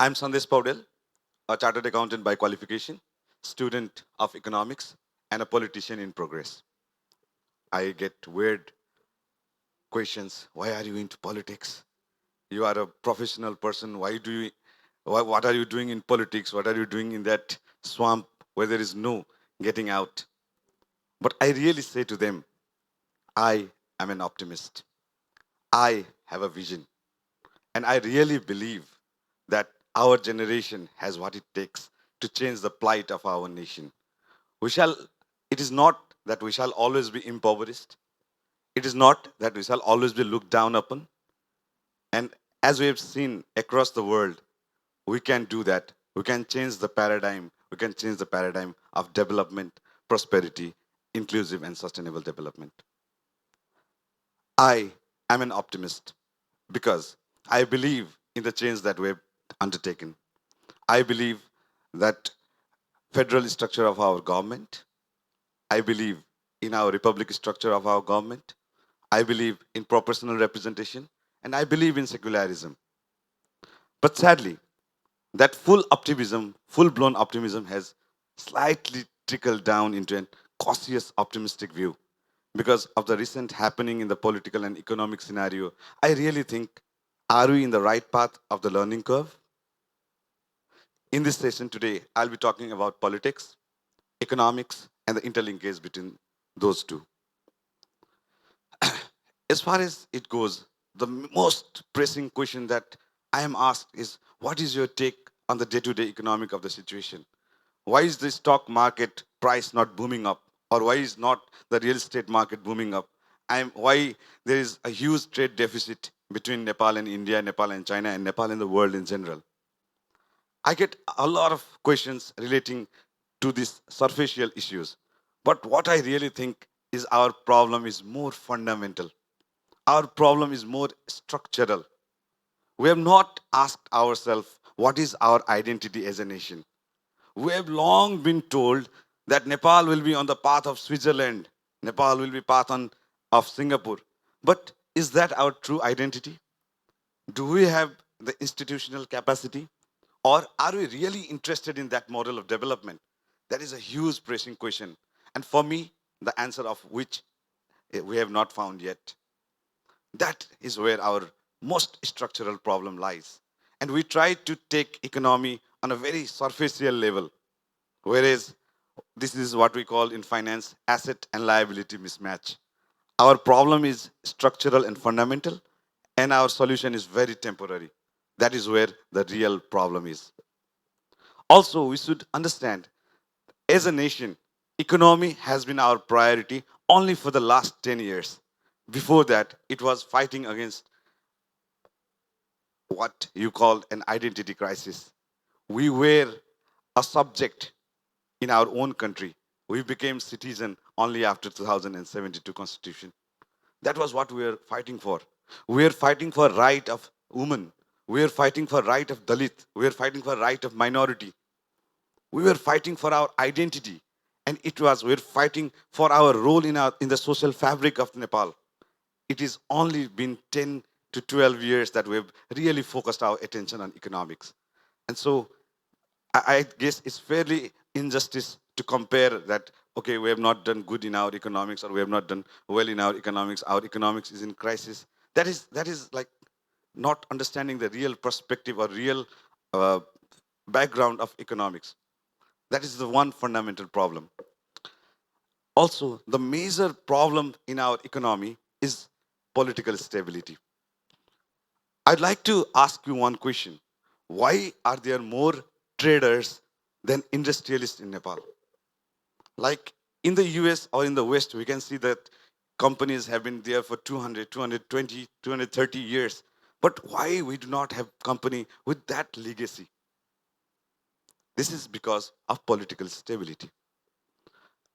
I'm Sandesh Paudyal, a chartered accountant by qualification, student of economics, and a politician in progress. I get weird questions. Why are you into politics? You are a professional person. What are you doing in politics? What are you doing in that swamp where there is no getting out? But I really say to them, I am an optimist. I have a vision. And I really believe that our generation has what it takes to change the plight of our nation. We shall, it is not that we shall always be impoverished. It is not that we shall always be looked down upon. And as we have seen across the world, we can do that. We can change the paradigm. We can change the paradigm of development, prosperity, inclusive and sustainable development. I am an optimist because I believe in the change that we have undertaken. I believe that federal structure of our government. I believe in our republic structure of our government. I believe in proportional representation. And I believe in secularism. But sadly, that full optimism, full blown optimism, has slightly trickled down into an cautious optimistic view. Because of the recent happening in the political and economic scenario, I really think, are we in the right path of the learning curve? In this session today, I'll be talking about politics, economics, and the interlinkage between those two. As far as it goes, the most pressing question that I am asked is, what is your take on the day-to-day economic of the situation? Why is the stock market price not booming up? Or why is not the real estate market booming up? Why there is a huge trade deficit between Nepal and India, Nepal and China, and Nepal and the world in general? I get a lot of questions relating to these superficial issues. But what I really think is our problem is more fundamental. Our problem is more structural. We have not asked ourselves what is our identity as a nation. We have long been told that Nepal will be on the path of Switzerland, Nepal will be path on of Singapore. But is that our true identity? Do we have the institutional capacity? Or are we really interested in that model of development? That is a huge pressing question. And for me, the answer of which we have not found yet. That is where our most structural problem lies. And we try to take economy on a very superficial level, whereas this is what we call in finance asset and liability mismatch. Our problem is structural and fundamental, and our solution is very temporary. That is where the real problem is. Also, we should understand, as a nation, economy has been our priority only for the last 10 years. Before that, it was fighting against what you call an identity crisis. We were a subject in our own country. We became citizen only after 2072 constitution. That was what we were fighting for. We were fighting for right of women. We were fighting for right of Dalit. We were fighting for right of minority. We were fighting for our identity. And we were fighting for our role in the social fabric of Nepal. It is only been 10 to 12 years that we've really focused our attention on economics. And so I guess it's fairly injustice to compare that, okay, we have not done good in our economics or we have not done well in our economics is in crisis. That is like not understanding the real perspective or real uh, background of economics. That is the one fundamental problem. Also, the major problem in our economy is political stability. I'd like to ask you one question. Why are there more traders than industrialists in Nepal? Like in the US or in the West, we can see that companies have been there for 200, 220, 230 years. But why we do not have company with that legacy? This is because of political stability.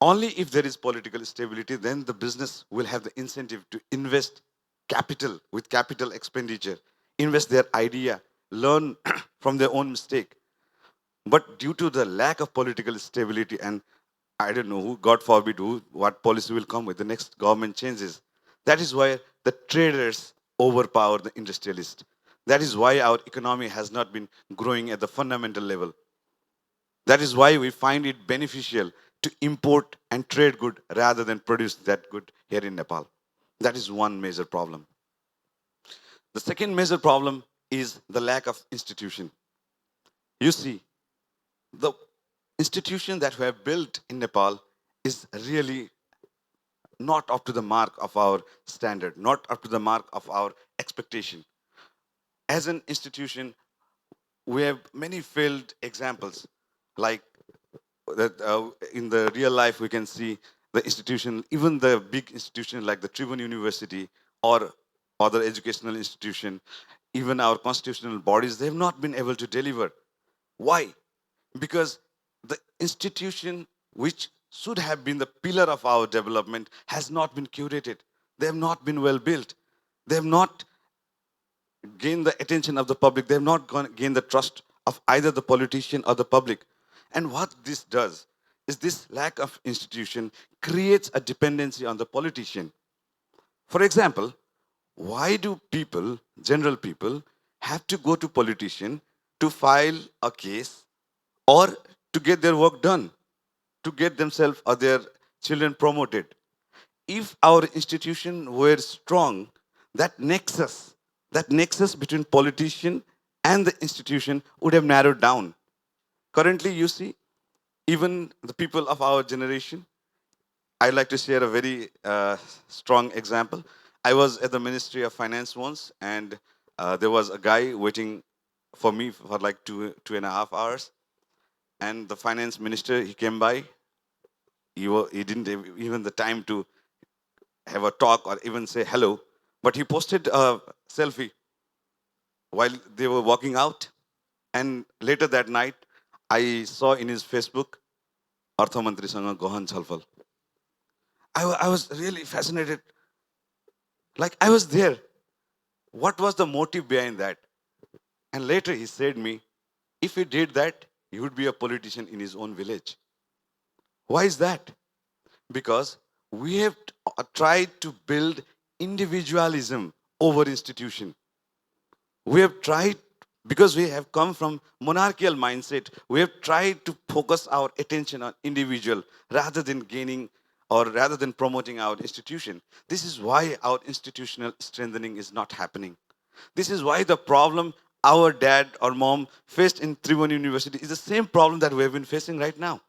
Only if there is political stability, then the business will have the incentive to invest capital with capital expenditure, invest their idea, learn from their own mistake. But due to the lack of political stability, and I don't know who, God forbid, what policy will come with the next government changes. That is why the traders overpower the industrialists. That is why our economy has not been growing at the fundamental level. That is why we find it beneficial to import and trade good rather than produce that good here in Nepal. That is one major problem. The second major problem is the lack of institution. You see, the institution that we have built in Nepal is really not up to the mark of our standard, not up to the mark of our expectation. As an institution, we have many failed examples. Like that, in the real life, we can see the institution, even the big institution like the Tribhuvan University or other educational institution, even our constitutional bodies, they have not been able to deliver. Why? Because the institution which should have been the pillar of our development has not been curated. They have not been well built. They have not gained the attention of the public. They have not gained the trust of either the politician or the public. And what this does is this lack of institution creates a dependency on the politician. For example, why do people, general people, have to go to politician to file a case or to get their work done, to get themselves or their children promoted? If our institution were strong, that nexus between politician and the institution would have narrowed down. Currently, you see, even the people of our generation, I'd like to share a very strong example. I was at the Ministry of Finance once, and there was a guy waiting for me for like 2.5 hours. And the finance minister, he came by. He didn't have even the time to have a talk or even say hello. But he posted a selfie while they were walking out. And later that night, I saw in his Facebook, Arthamantrisanga Gohan Chalfal. I was really fascinated. Like I was there. What was the motive behind that? And later he said me, if he did that, he would be a politician in his own village. Why is that? Because we have tried to build individualism over institution. We have tried, because we have come from monarchical mindset, we have tried to focus our attention on individual rather than gaining or rather than promoting our institution. This is why our institutional strengthening is not happening. This is why the problem our dad or mom faced in Tribhuvan University is the same problem that we have been facing right now.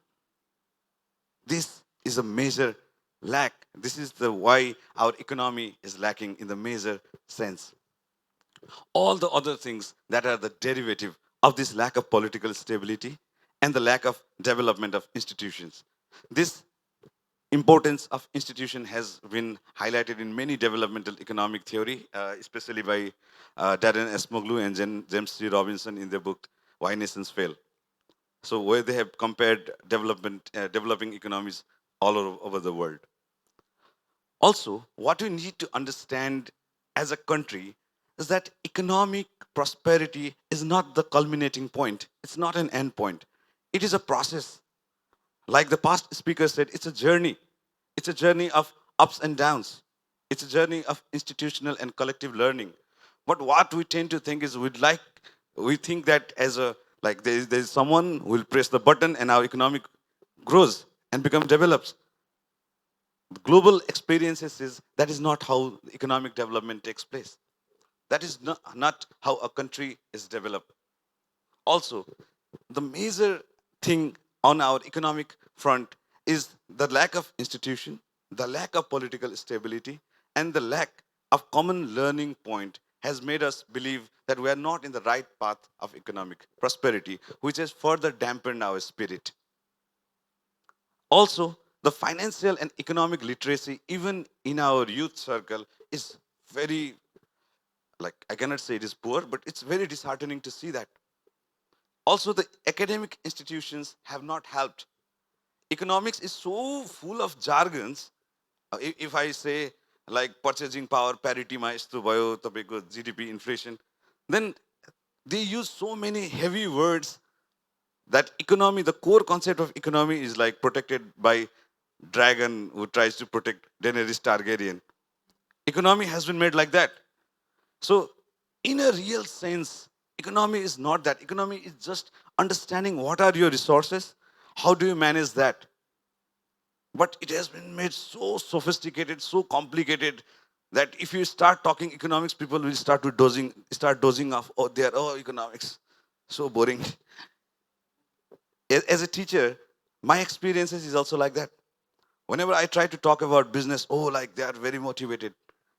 This is a major lack. This is the why our economy is lacking in the major sense. All the other things that are the derivative of this lack of political stability and the lack of development of institutions. This importance of institution has been highlighted in many developmental economic theory, especially by Darren S. Moglu and James C. Robinson in their book Why Nations Fail. So where they have compared developing economies all over the world. Also, what we need to understand as a country is that economic prosperity is not the culminating point. It's not an end point. It is a process. Like the past speaker said, it's a journey. It's a journey of ups and downs. It's a journey of institutional and collective learning. But what we tend to think is we think that as a, like there's someone who will press the button and our economic grows and become develops. Global experiences is that is not how economic development takes place. That is not how a country is developed. Also, the major thing on our economic front is the lack of institution, the lack of political stability, and the lack of common learning point has made us believe that we are not in the right path of economic prosperity, which has further dampened our spirit. Also, the financial and economic literacy, even in our youth circle, is very, like, I cannot say it is poor, but it's very disheartening to see that. Also, the academic institutions have not helped. Economics is so full of jargons. If I say, like, purchasing power parity ma yesto bhayo, tapeko GDP inflation, then they use so many heavy words that economy, the core concept of economy is like protected by dragon who tries to protect Daenerys Targaryen. Economy has been made like that. So In a real sense, economy is not that. Economy is just understanding what are your resources, how do you manage that. But it has been made so sophisticated, so complicated, that if you start talking economics, people will start dozing off. Oh, they are, oh, economics, so boring. As a teacher, my experiences is also like that. Whenever I try to talk about business, oh, like they are very motivated.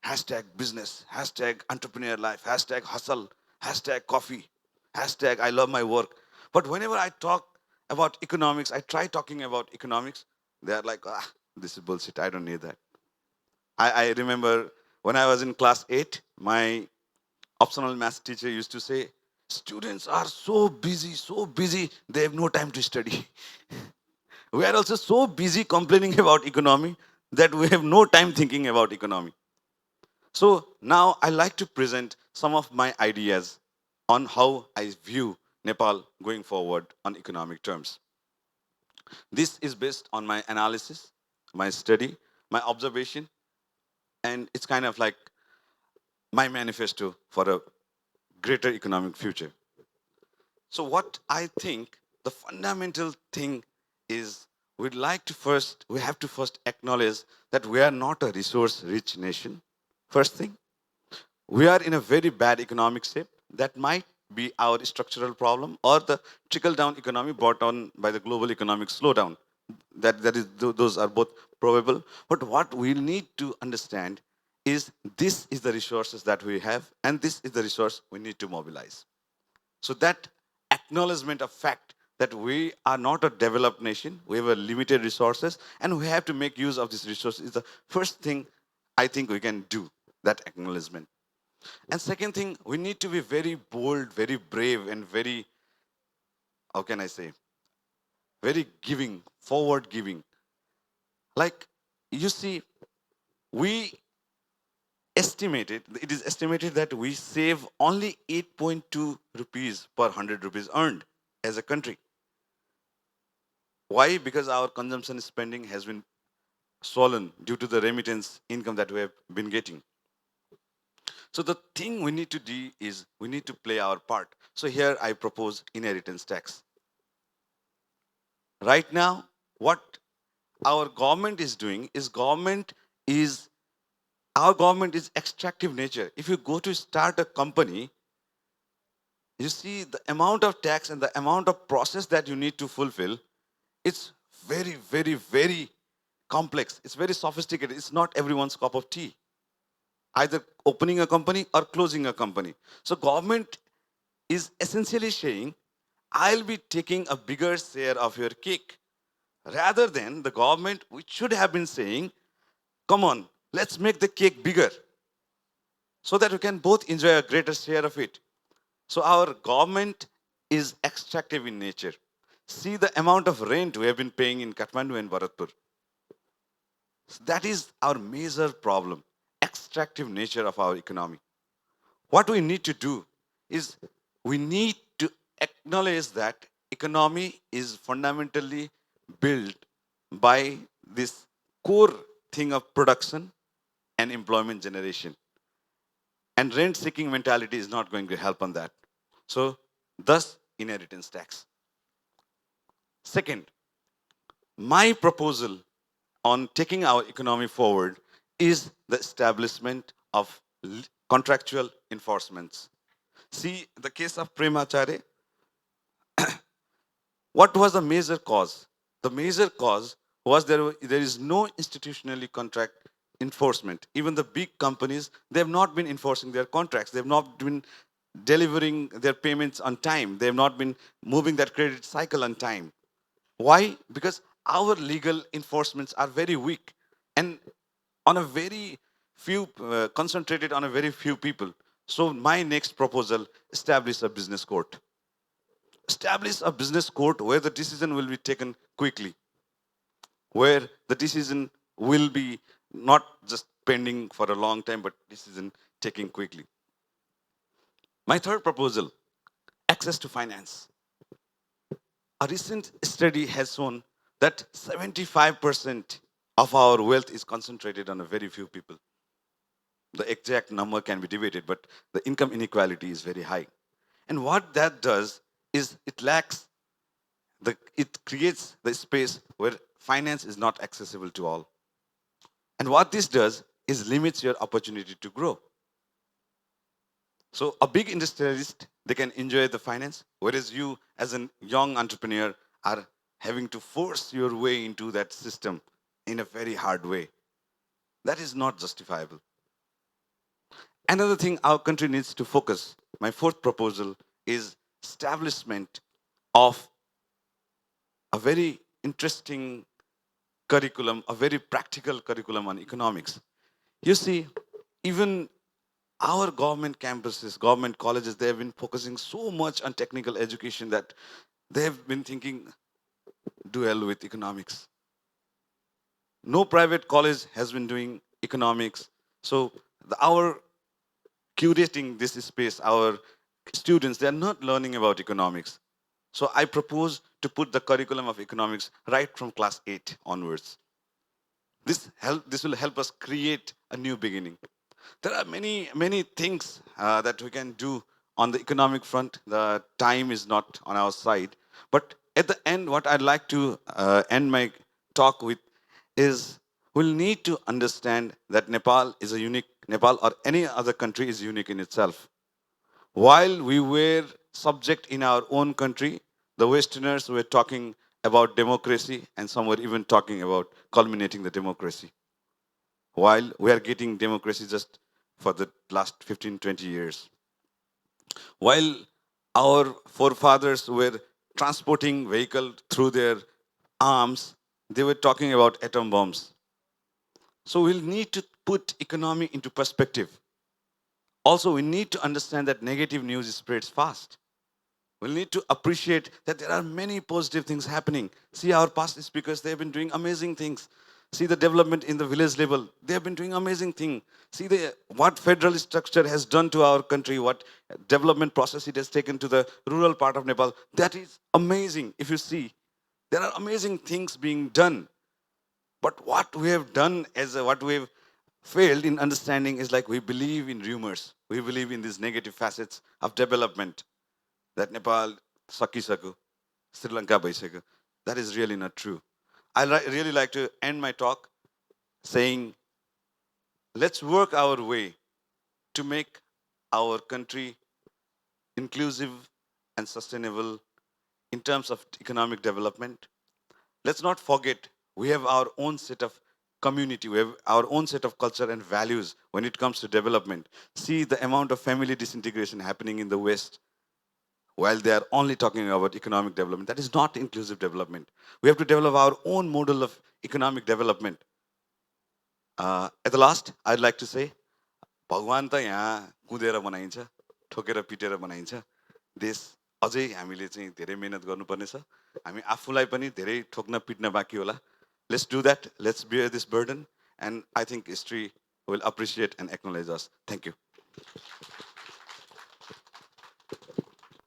Hashtag business, hashtag entrepreneur life, hashtag hustle, hashtag coffee, hashtag I love my work. But whenever I talk about economics, I try talking about economics, they are like, ah, this is bullshit. I don't need that. I remember when I was in class 8, my optional math teacher used to say, students are so busy, they have no time to study. We are also so busy complaining about economy that we have no time thinking about economy. So now I like to present some of my ideas on how I view Nepal going forward on economic terms. This is based on my analysis, my study, my observation, and it's kind of like my manifesto for a greater economic future. So what I think the fundamental thing is, we have to first acknowledge that we are not a resource rich nation. First thing, we are in a very bad economic shape. That might be our structural problem or the trickle down economy brought on by the global economic slowdown. Those are both probable. But what we need to understand is this is the resources that we have, and this is the resource we need to mobilize. So that acknowledgement of fact that we are not a developed nation, we have a limited resources, and we have to make use of this resource is the first thing I think we can do, that acknowledgement. And second thing, we need to be very bold, very brave, and very, how can I say, very giving, forward giving. Like, you see, we it is estimated that we save only 8.2 rupees per 100 rupees earned as a country. Why? Because our consumption spending has been swollen due to the remittance income that we have been getting. So the thing we need to do is we need to play our part. So here I propose inheritance tax. Right now, what our government is doing is our government is extractive nature. If you go to start a company, you see the amount of tax and the amount of process that you need to fulfill. It's very, very, very complex. It's very sophisticated. It's not everyone's cup of tea, either opening a company or closing a company. So government is essentially saying, I'll be taking a bigger share of your cake. Rather than the government, which should have been saying, come on, let's make the cake bigger so that we can both enjoy a greater share of it. So our government is extractive in nature. See the amount of rent we have been paying in Kathmandu and Bharatpur. That is our major problem, extractive nature of our economy. What we need to do is we need to acknowledge that economy is fundamentally built by this core thing of production and employment generation. And rent seeking mentality is not going to help on that. So, thus, inheritance tax. Second, my proposal on taking our economy forward is the establishment of contractual enforcements. See, the case of Premacharya, what was the major cause? The major cause was there is no institutionally contract enforcement. Even the big companies, they have not been enforcing their contracts. They have not been delivering their payments on time. They have not been moving that credit cycle on time. Why? Because our legal enforcements are very weak and on a very few, concentrated on a very few people. So my next proposal, establish a business court. Establish a business court where the decision will be taken quickly, where the decision will be not just pending for a long time, but decision taking quickly. My third proposal, access to finance. A recent study has shown that 75% of our wealth is concentrated on a very few people. The exact number can be debated, but the income inequality is very high. And what that does is it creates the space where finance is not accessible to all. And what this does is limits your opportunity to grow. So a big industrialist, they can enjoy the finance, whereas you as a young entrepreneur are having to force your way into that system in a very hard way. That is not justifiable. Another thing our country needs to focus, my fourth proposal, is establishment of a very interesting curriculum, a very practical curriculum on economics. You see, even our government campuses, government colleges, they have been focusing so much on technical education that they have been thinking, do hell with economics. No private college has been doing economics. So our curating this space, our students, they are not learning about economics. So I propose to put the curriculum of economics right from class 8 onwards. This will help us create a new beginning. There are many things that we can do on the economic front. The time is not on our side, but at the end, what I'd like to end my talk with is we'll need to understand that Nepal or any other country is unique in itself. While we were subject in our own country, the Westerners were talking about democracy, and some were even talking about culminating the democracy. While we are getting democracy just for the last 15, 20 years. While our forefathers were transporting vehicle through their arms, they were talking about atom bombs. So we'll need to put economy into perspective. Also, we need to understand that negative news spreads fast. We'll need to appreciate that there are many positive things happening. See our past speakers, they have been doing amazing things. See the development in the village level, they have been doing amazing things. See what federal structure has done to our country, what development process it has taken to the rural part of Nepal. That is amazing. If you see, there are amazing things being done. But what we have done what we have failed in understanding is like we believe in rumors. We believe in these negative facets of development that Nepal sakisako, Sri Lanka bhaisakyo. That is really not true. Really like to end my talk saying, let's work our way to make our country inclusive and sustainable in terms of economic development. Let's not forget we have our own set of community, we have our own set of culture and values when it comes to development. See the amount of family disintegration happening in the West while they are only talking about economic development. That is not inclusive development. We have to develop our own model of economic development. At the last, I'd like to say, भगवान त यहाँ कुदेर बनाइन्छ, ठोकेर पिटेर बनाइन्छ. देश अझै हामीले चाहिँ धेरै मेहनत गर्नुपर्ने छ. हामी आफूलाई पनि धेरै ठोक्न पिट्न बाँकी होला. Let's do that. Let's bear this burden. And I think history will appreciate and acknowledge us. Thank you.